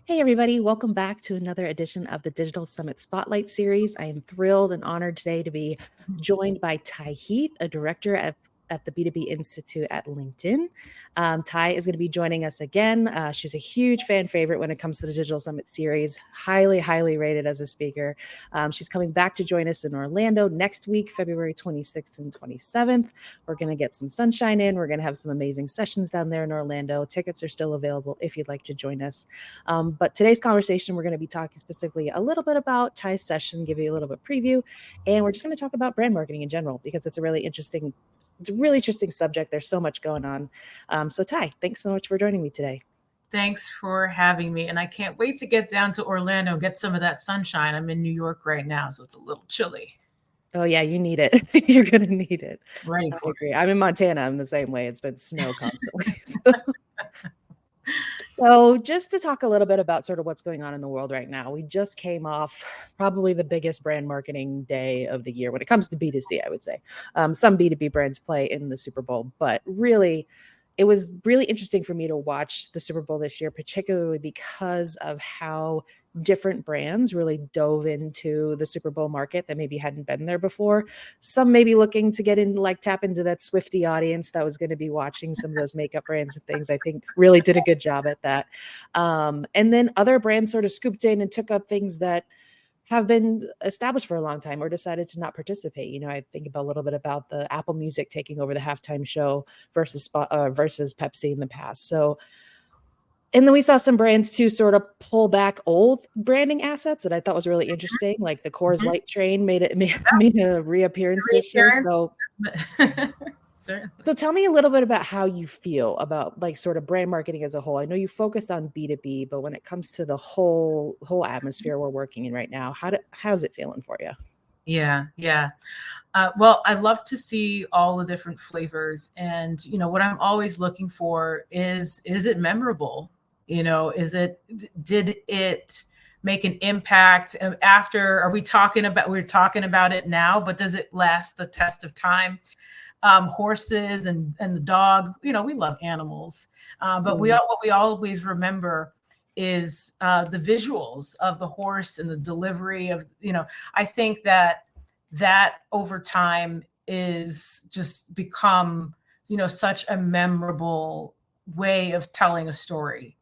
Hey, everybody. Welcome back to another edition of the Digital Summit Spotlight Series. I am thrilled and honored today to be joined by Heath, a director at the B2B Institute at LinkedIn. Ty is going to be joining us again. She's a huge fan favorite when it comes to the Digital Summit Series, highly, highly rated as a speaker. She's coming back to join us in Orlando next week, February 26th and 27th. We're going to get some sunshine in. We're going to have some amazing sessions down there in Orlando. Tickets are still available if you'd like to join us. But today's conversation, we're going to be talking specifically a little bit about Ty's session, give you a little bit preview, and we're just going to talk about brand marketing in general because it's a really interesting subject. There's so much going on. So Ty, thanks so much for joining me today. Thanks for having me. And I can't wait to get down to Orlando, get some of that sunshine. I'm in New York right now, so it's a little chilly. Oh yeah, you need it. You're going to need it. Right. I agree. I'm in Montana. I'm the same way. It's been snow constantly. So just to talk a little bit about sort of what's going on in the world right now, we just came off probably the biggest brand marketing day of the year when it comes to B2C, I would say. Some B2B brands play in the Super Bowl, but really, it was really interesting for me to watch the Super Bowl this year, particularly because of how different brands really dove into the Super Bowl market that maybe hadn't been there before. Some maybe looking to get in, like tap into that Swiftie audience that was going to be watching some of those makeup brands and things. I think really did a good job at that. And then other brands sort of scooped in and took up things that have been established for a long time or decided to not participate. You know, I think about a little bit about the Apple Music taking over the halftime show versus Pepsi in the past. So, and then we saw some brands too sort of pull back old branding assets that I thought was really interesting, like the Coors Light train made a reappearance this year. So tell me a little bit about how you feel about like sort of brand marketing as a whole. I know you focus on B2B, but when it comes to the whole atmosphere we're working in right now, how's it feeling for you? Yeah. Well, I love to see all the different flavors. And, you know, what I'm always looking for is it memorable? You know, did it make an impact after? We're talking about it now, but does it last the test of time? Horses and the dog, you know, we love animals, but what we always remember is the visuals of the horse and the delivery of, you know, I think that over time is just become, you know, such a memorable way of telling a story.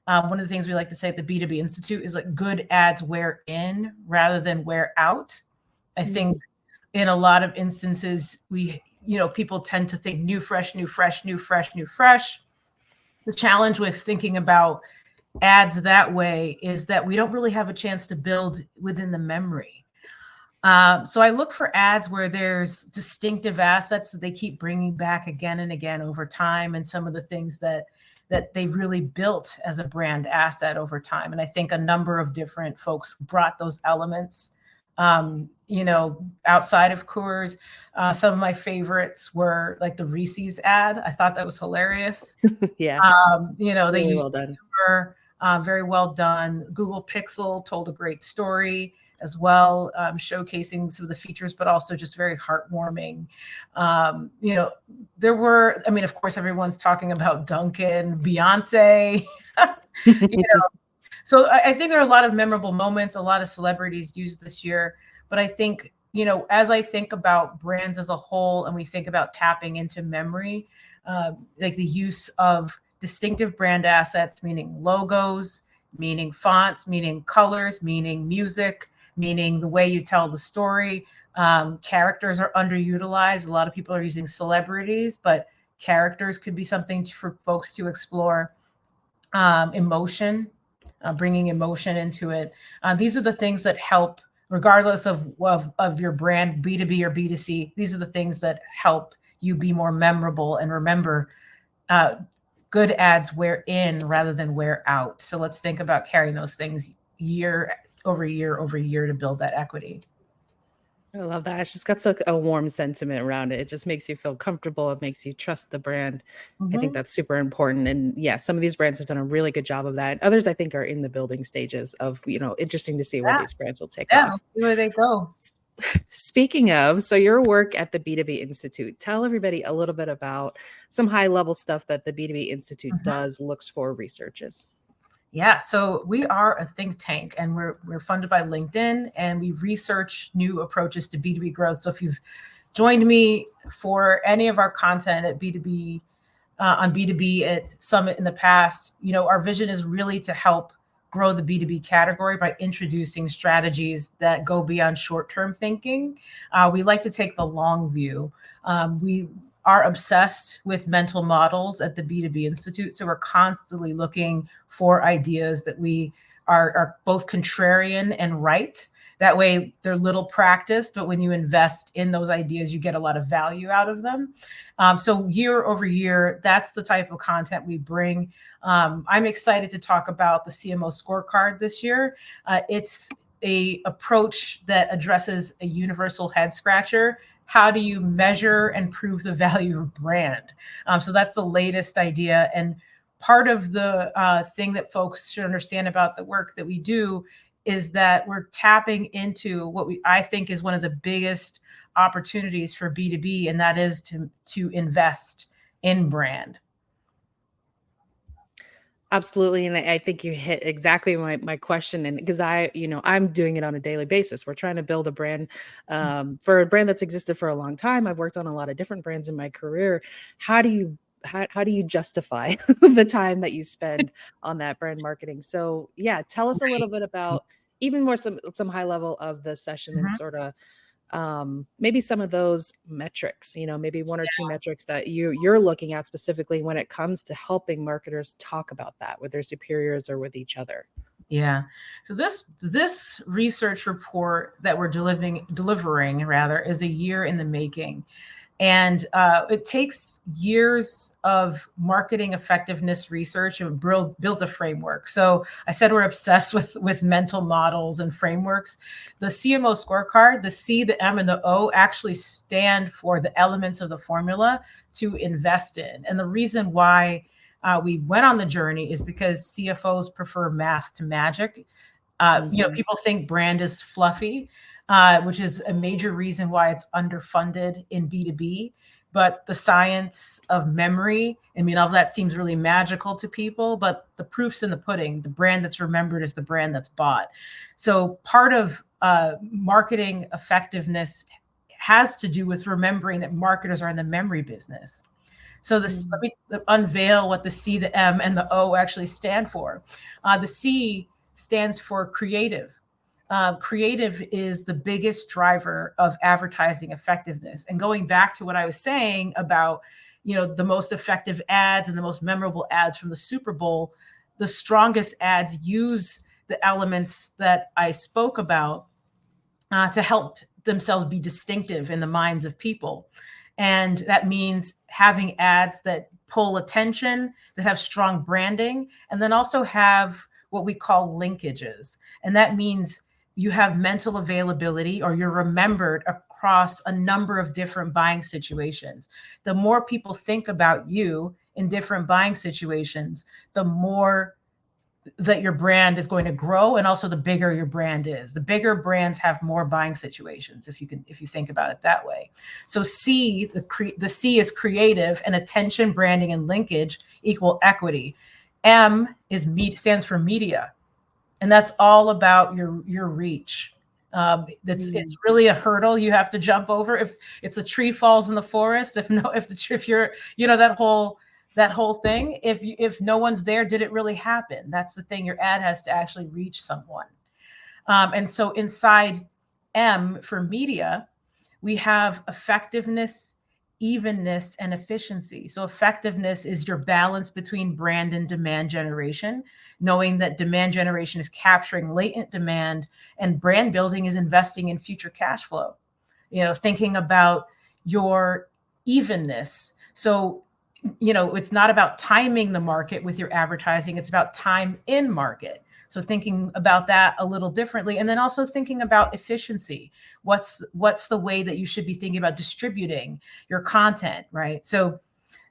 One of the things we like to say at the B2B Institute is like good ads wear in rather than wear out. I think in a lot of instances, people tend to think new, fresh. The challenge with thinking about ads that way is that we don't really have a chance to build within the memory. So I look for ads where there's distinctive assets that they keep bringing back again and again over time, and some of the things that they've really built as a brand asset over time. And I think a number of different folks brought those elements. Outside of Coors, some of my favorites were like the Reese's ad. I thought that was hilarious. Yeah. They really used well done. humor, very well done. Google Pixel told a great story as well, showcasing some of the features, but also just very heartwarming. There were, of course, everyone's talking about Duncan, Beyonce, So I think there are a lot of memorable moments, a lot of celebrities used this year. But I think, as I think about brands as a whole and we think about tapping into memory, like the use of distinctive brand assets, meaning logos, meaning fonts, meaning colors, meaning music, meaning the way you tell the story. Characters are underutilized. A lot of people are using celebrities, but characters could be something for folks to explore. Emotion. Bringing emotion into it. These are the things that help, regardless of your brand, B2B or B2C. These are the things that help you be more memorable and remember good ads wear in rather than wear out. So let's think about carrying those things year over year over year to build that equity. I love that. It's just got such a warm sentiment around it. It just makes you feel comfortable. It makes you trust the brand. I think that's super important. And yeah, some of these brands have done a really good job of that. Others, I think, are in the building stages of, interesting to see where these brands will take off. Let's see where they go. Speaking of, so your work at the B2B Institute, tell everybody a little bit about some high level stuff that the B2B Institute does, looks for, researches. Yeah, so we are a think tank, and we're funded by LinkedIn, and we research new approaches to B2B growth. So if you've joined me for any of our content at B2B on B2B at Summit in the past, our vision is really to help grow the B2B category by introducing strategies that go beyond short-term thinking. We like to take the long view. We are obsessed with mental models at the B2B Institute. So we're constantly looking for ideas that we are both contrarian and right. That way they're little practiced, but when you invest in those ideas, you get a lot of value out of them. So year over year, that's the type of content we bring. I'm excited to talk about the CMO scorecard this year. It's a approach that addresses a universal head scratcher. How do you measure and prove the value of brand? So that's the latest idea. And part of the thing that folks should understand about the work that we do is that we're tapping into what I think is one of the biggest opportunities for B2B, and that is to invest in brand. Absolutely. And I think you hit exactly my question. And because I'm doing it on a daily basis. We're trying to build a brand for a brand that's existed for a long time. I've worked on a lot of different brands in my career. How do you justify the time that you spend on that brand marketing? So yeah, tell us a little bit about even more some high level of the session and sort of maybe some of those metrics, maybe one or two metrics that you're looking at specifically when it comes to helping marketers talk about that with their superiors or with each other. Yeah. So this research report that we're delivering rather is a year in the making. And it takes years of marketing effectiveness research and builds a framework. So I said we're obsessed with mental models and frameworks. The CMO scorecard, the C, the M, and the O actually stand for the elements of the formula to invest in. And the reason why we went on the journey is because CFOs prefer math to magic. People think brand is fluffy, which is a major reason why it's underfunded in B2B. But the science of memory, all of that seems really magical to people, but the proof's in the pudding. The brand that's remembered is the brand that's bought. So part of marketing effectiveness has to do with remembering that marketers are in the memory business. So let me unveil what the C, the M, and the O actually stand for. The C stands for creative. Creative is the biggest driver of advertising effectiveness. And going back to what I was saying about, the most effective ads and the most memorable ads from the Super Bowl, the strongest ads use the elements that I spoke about to help themselves be distinctive in the minds of people. And that means having ads that pull attention, that have strong branding, and then also have what we call linkages. And that means you have mental availability, or you're remembered across a number of different buying situations. The more people think about you in different buying situations, the more that your brand is going to grow, and also the bigger your brand is. The bigger brands have more buying situations, if you think about it that way. So C, the C is creative, and attention, branding, and linkage equal equity. M stands for media, and that's all about your reach. It's really a hurdle you have to jump over. If it's a tree falls in the forest, if you're that whole thing, if no one's there, did it really happen? That's the thing. Your ad has to actually reach someone. And so inside M for media, we have effectiveness, evenness, and efficiency. So effectiveness is your balance between brand and demand generation, knowing that demand generation is capturing latent demand, and brand building is investing in future cash flow. Thinking about your evenness. So it's not about timing the market with your advertising. It's about time in market. So thinking about that a little differently, and then also thinking about efficiency. What's the way that you should be thinking about distributing your content, right? So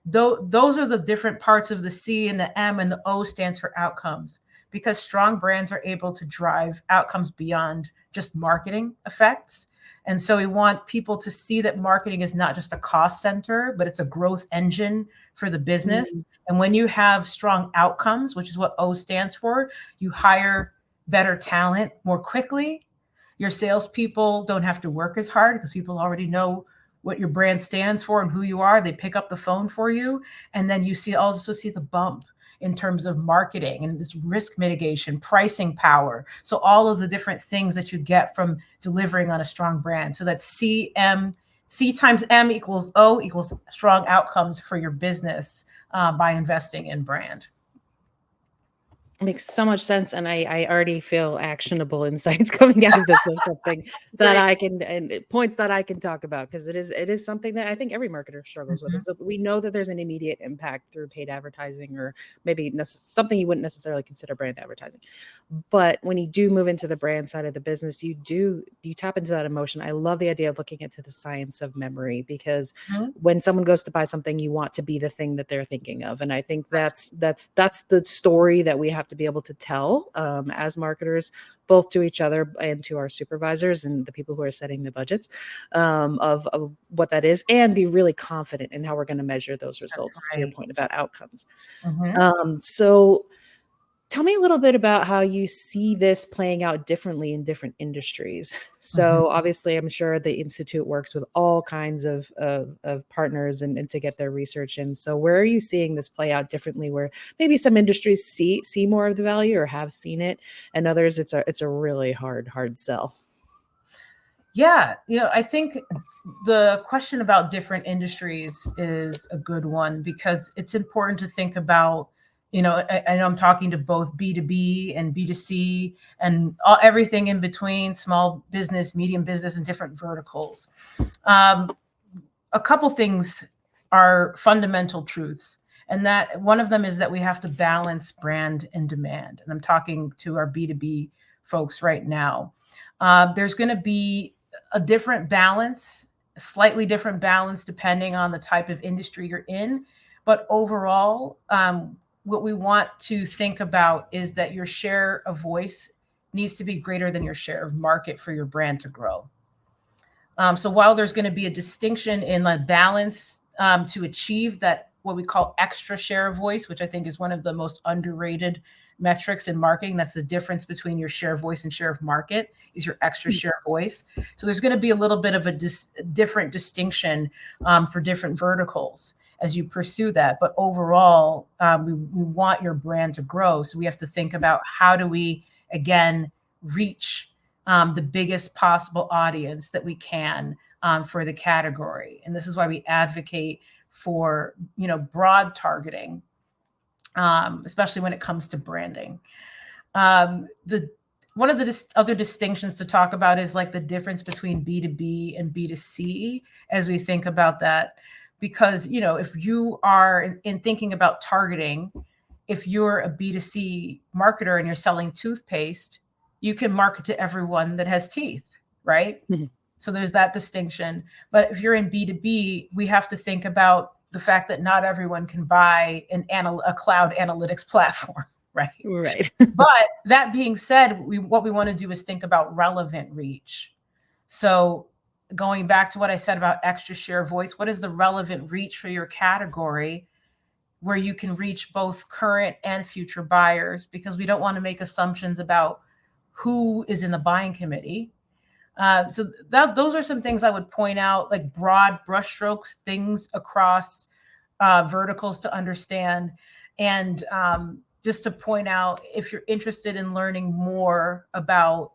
those are the different parts of the C, and the M, and the O stands for outcomes, because strong brands are able to drive outcomes beyond just marketing effects. And so we want people to see that marketing is not just a cost center, but it's a growth engine for the business. Mm. And when you have strong outcomes, which is what O stands for, you hire better talent more quickly. Your salespeople don't have to work as hard because people already know what your brand stands for and who you are. They pick up the phone for you. And then you also see the bump in terms of marketing and this risk mitigation, pricing power. So all of the different things that you get from delivering on a strong brand. So that's C times M equals O equals strong outcomes for your business by investing in brand. Makes so much sense, and I already feel actionable insights coming out of this of something that I can, and points that I can talk about, because it is something that I think every marketer struggles with. Mm-hmm. Is that we know that there's an immediate impact through paid advertising, or maybe something you wouldn't necessarily consider brand advertising. But when you do move into the brand side of the business, you tap into that emotion. I love the idea of looking into the science of memory, because Mm-hmm. when someone goes to buy something, you want to be the thing that they're thinking of. And I think that's the story that we have to be able to tell, as marketers, both to each other and to our supervisors and the people who are setting the budgets, of what that is, and be really confident in how we're going to measure those results, That's to your right. point about outcomes. Mm-hmm. So tell me a little bit about how you see this playing out differently in different industries. Mm-hmm. So obviously, I'm sure the Institute works with all kinds of partners, and to get their research in. So where are you seeing this play out differently, where maybe some industries see more of the value or have seen it, and others it's a really hard sell? Yeah, I think the question about different industries is a good one, because it's important to think about, I know I'm talking to both B2B and B2C and everything in between, small business, medium business, and different verticals. A couple things are fundamental truths. And that one of them is that we have to balance brand and demand. And I'm talking to our B2B folks right now. There's going to be a different balance, a slightly different balance depending on the type of industry you're in. But overall, what we want to think about is that your share of voice needs to be greater than your share of market for your brand to grow. So while there's going to be a distinction in the balance to achieve that, what we call extra share of voice, which I think is one of the most underrated metrics in marketing. That's the difference between your share of voice and share of market, is your extra share of voice. So there's going to be a little bit of a different distinction for different verticals as you pursue that. But overall, we want your brand to grow. So we have to think about, how do we, again, reach the biggest possible audience that we can for the category. And this is why we advocate for, broad targeting, especially when it comes to branding. One of the other distinctions to talk about is like the difference between B2B and B2C as we think about that. Because, if you are in thinking about targeting, if you're a B2C marketer and you're selling toothpaste, you can market to everyone that has teeth, right? Mm-hmm. So there's that distinction. But if you're in B2B, we have to think about the fact that not everyone can buy a cloud analytics platform, right? Right. But that being said, what we want to do is think about relevant reach. So going back to what I said about extra share voice, what is the relevant reach for your category, where you can reach both current and future buyers? Because we don't want to make assumptions about who is in the buying committee. So those are some things I would point out, like broad brushstrokes, things across verticals to understand. And just to point out, if you're interested in learning more about,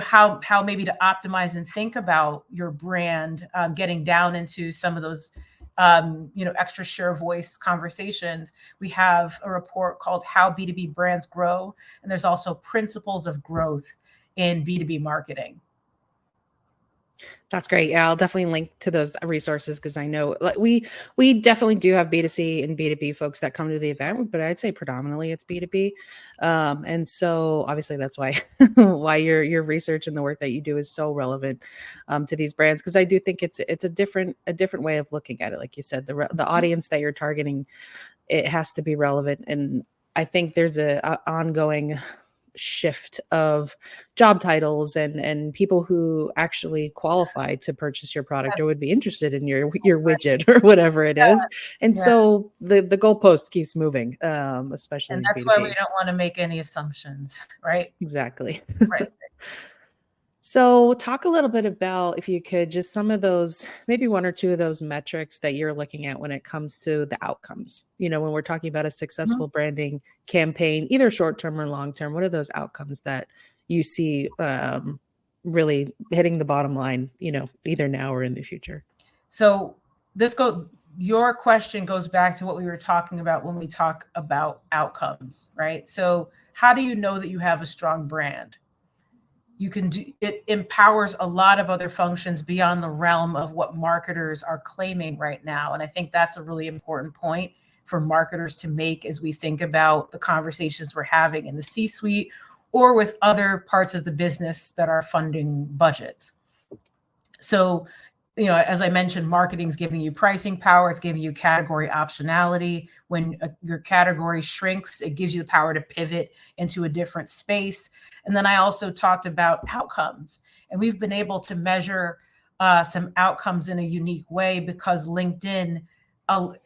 how maybe to optimize and think about your brand, getting down into some of those, extra share voice conversations, we have a report called How B2B Brands Grow. And there's also Principles of Growth in B2B Marketing. That's great. Yeah, I'll definitely link to those resources, because I know, like, we definitely do have B2C and B2B folks that come to the event, but I'd say predominantly it's B2B. And so obviously that's why why your research and the work that you do is so relevant to these brands, because I do think it's a different way of looking at it. Like you said, the audience that you're targeting, it has to be relevant. And I think there's a ongoing shift of job titles and people who actually qualify to purchase your product or That's would be interested in your widget or whatever it is. And yeah. so the goalpost keeps moving, And especially in that's why we B2B. don't want to make any assumptions, right? Exactly. Right. So, talk a little bit about, if you could, just some of those, maybe one or two of those metrics that you're looking at when it comes to the outcomes. When we're talking about a Mhm. successful branding campaign, either short term or long term, what are those outcomes that you see really hitting the bottom line, either now or in the future? So your question goes back to what we were talking about when we talk about outcomes, right? So how do you know that you have a strong brand? You can do it empowers a lot of other functions beyond the realm of what marketers are claiming right now. And I think that's a really important point for marketers to make as we think about the conversations we're having in the C-suite or with other parts of the business that are funding budgets. So, as I mentioned, marketing is giving you pricing power. It's giving you category optionality. When your category shrinks, it gives you the power to pivot into a different space. And then I also talked about outcomes. And we've been able to measure some outcomes in a unique way because LinkedIn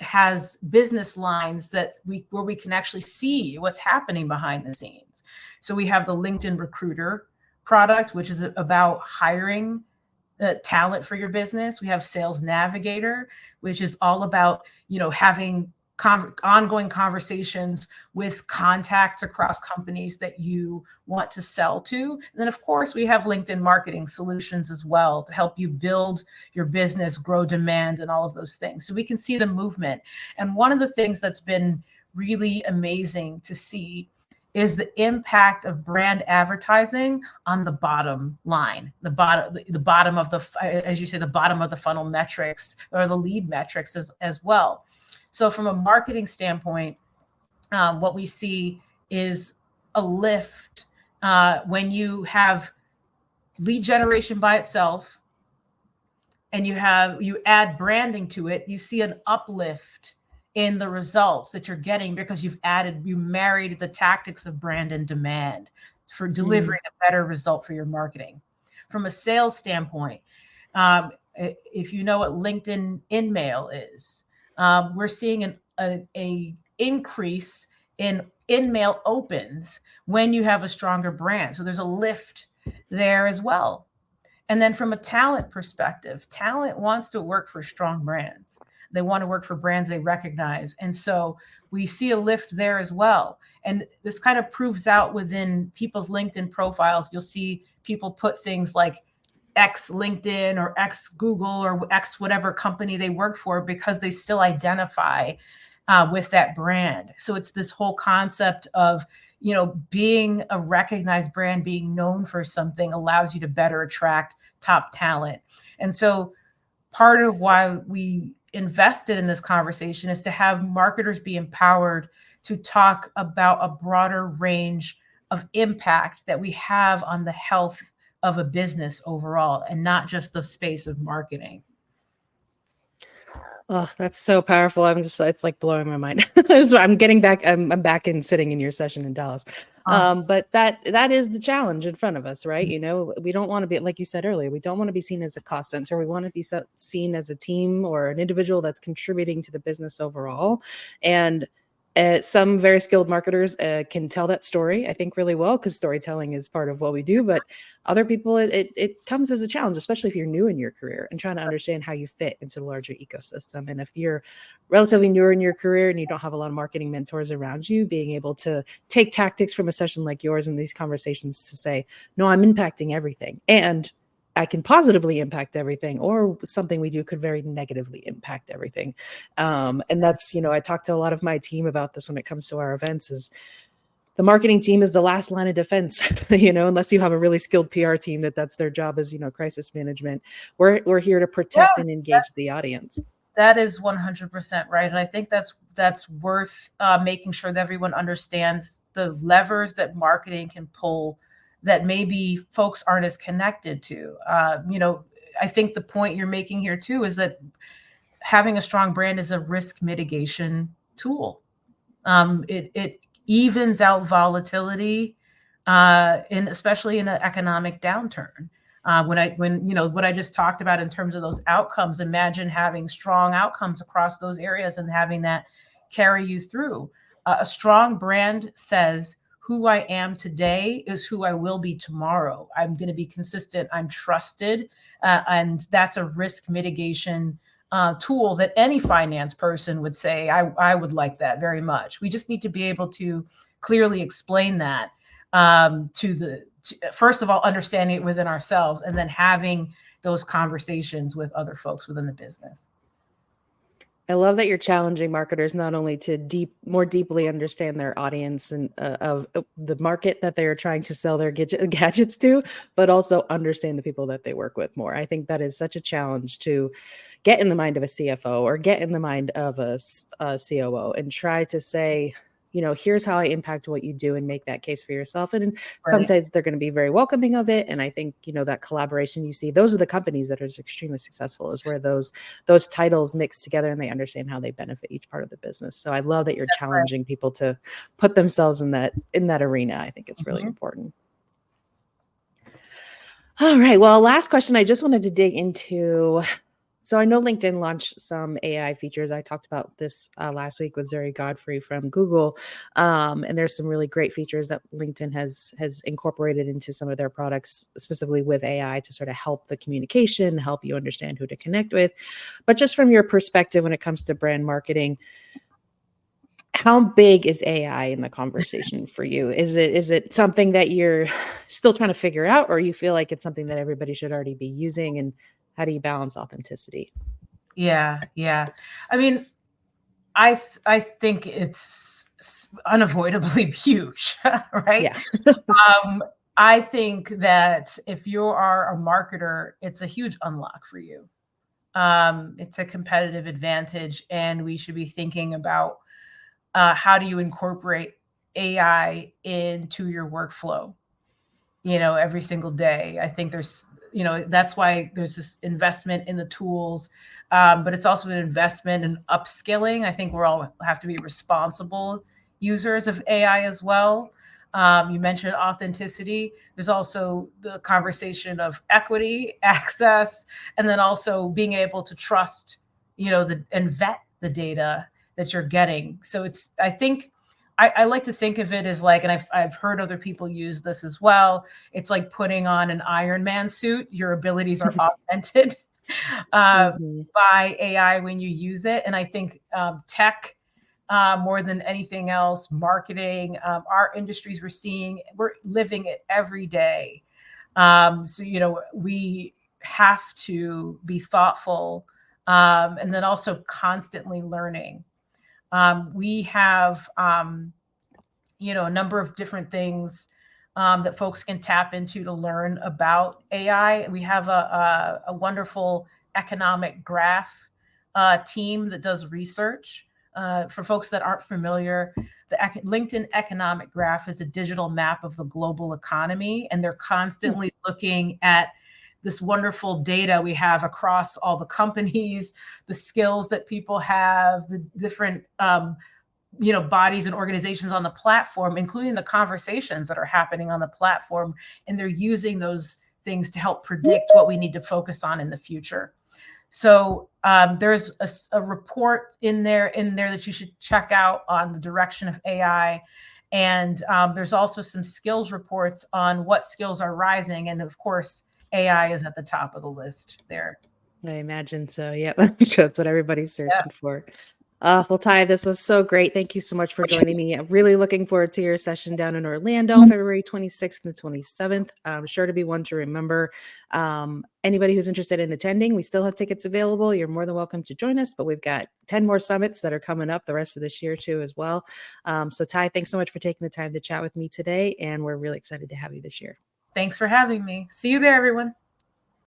has business lines where we can actually see what's happening behind the scenes. So we have the LinkedIn Recruiter product, which is about hiring talent for your business. We have Sales Navigator, which is all about having ongoing conversations with contacts across companies that you want to sell to. And then, of course, we have LinkedIn Marketing Solutions as well to help you build your business, grow demand, and all of those things. So we can see the movement. And one of the things that's been really amazing to see is the impact of brand advertising on the bottom line, the bottom of the, as you say, the bottom of the funnel metrics or the lead metrics as well. So from a marketing standpoint, what we see is a lift when you have lead generation by itself and you add branding to it, you see an uplift in the results that you're getting because you married the tactics of brand and demand for delivering a better result for your marketing. From a sales standpoint, if you know what LinkedIn InMail is, we're seeing an increase in InMail opens when you have a stronger brand. So there's a lift there as well. And then from a talent perspective, talent wants to work for strong brands. They want to work for brands they recognize. And so we see a lift there as well. And this kind of proves out within people's LinkedIn profiles. You'll see people put things like X LinkedIn or X Google or X whatever company they work for because they still identify with that brand. So it's this whole concept of being a recognized brand, being known for something allows you to better attract top talent. And so part of why we invested in this conversation is to have marketers be empowered to talk about a broader range of impact that we have on the health of a business overall and not just the space of marketing. Oh, that's so powerful. It's like blowing my mind. I'm getting back. I'm back and sitting in your session in Dallas. Awesome. But that is the challenge in front of us, right? We don't want to be, like you said earlier, we don't want to be seen as a cost center. We want to be seen as a team or an individual that's contributing to the business overall. And some very skilled marketers can tell that story, I think, really well, because storytelling is part of what we do. But other people, it comes as a challenge, especially if you're new in your career and trying to understand how you fit into the larger ecosystem. And if you're relatively newer in your career and you don't have a lot of marketing mentors around you, being able to take tactics from a session like yours in these conversations to say, no, I'm impacting everything. And I can positively impact everything, or something we do could very negatively impact everything. And that's, I talk to a lot of my team about this when it comes to our events, is the marketing team is the last line of defense, unless you have a really skilled PR team that's their job is, crisis management. We're here to protect and engage the audience. That is 100% right. And I think that's worth making sure that everyone understands the levers that marketing can pull that maybe folks aren't as connected to. I think the point you're making here too is that having a strong brand is a risk mitigation tool. It evens out volatility especially in an economic downturn. When what I just talked about in terms of those outcomes, imagine having strong outcomes across those areas and having that carry you through. A strong brand says, who I am today is who I will be tomorrow. I'm going to be consistent. I'm trusted. And that's a risk mitigation tool that any finance person would say, I would like that very much. We just need to be able to clearly explain that first of all, understanding it within ourselves, and then having those conversations with other folks within the business. I love that you're challenging marketers not only to more deeply understand their audience and of the market that they are trying to sell their gadgets to, but also understand the people that they work with more. I think that is such a challenge to get in the mind of a CFO or get in the mind of a COO and try to say, here's how I impact what you do and make that case for yourself. And sometimes they're going to be very welcoming of it. And I think, that collaboration you see, those are the companies that are extremely successful, is where those titles mix together and they understand how they benefit each part of the business. So I love that you're challenging people to put themselves in that arena. I think it's really important. All right. Well, last question I just wanted to dig into. So I know LinkedIn launched some AI features. I talked about this last week with Zuri Godfrey from Google. And there's some really great features that LinkedIn has incorporated into some of their products, specifically with AI, to sort of help the communication, help you understand who to connect with. But just from your perspective, when it comes to brand marketing, how big is AI in the conversation for you? Is it something that you're still trying to figure out, or you feel like it's something that everybody should already be using? And how do you balance authenticity? Yeah. I mean, I think it's unavoidably huge, right? Yeah. I think that if you are a marketer, it's a huge unlock for you. It's a competitive advantage, and we should be thinking about how do you incorporate AI into your workflow, every single day. I think there's, that's why there's this investment in the tools, but it's also an investment in upskilling. I think we're all have to be responsible users of AI as well. You mentioned authenticity. There's also the conversation of equity, access, and then also being able to trust, and vet the data that you're getting. So I think I like to think of it as like, and I've heard other people use this as well. It's like putting on an Iron Man suit. Your abilities are augmented by AI when you use it. And I think tech, more than anything else, marketing, our industries, we're living it every day. So, we have to be thoughtful, and then also constantly learning. We have, a number of different things that folks can tap into to learn about AI. We have a wonderful economic graph team that does research. For folks that aren't familiar, the LinkedIn economic graph is a digital map of the global economy, and they're constantly looking at this wonderful data we have across all the companies, the skills that people have, the different bodies and organizations on the platform, including the conversations that are happening on the platform. And they're using those things to help predict what we need to focus on in the future. So there's a report in there that you should check out on the direction of AI. And there's also some skills reports on what skills are rising. And of course, AI is at the top of the list there. I imagine so. Yeah, I'm sure that's what everybody's searching for. Well, Ty, this was so great. Thank you so much for joining me. I'm really looking forward to your session down in Orlando, February 26th and the 27th. Sure to be one to remember. Anybody who's interested in attending, we still have tickets available. You're more than welcome to join us, but we've got 10 more summits that are coming up the rest of this year too as well. So Ty, thanks so much for taking the time to chat with me today, and we're really excited to have you this year. Thanks for having me. See you there, everyone.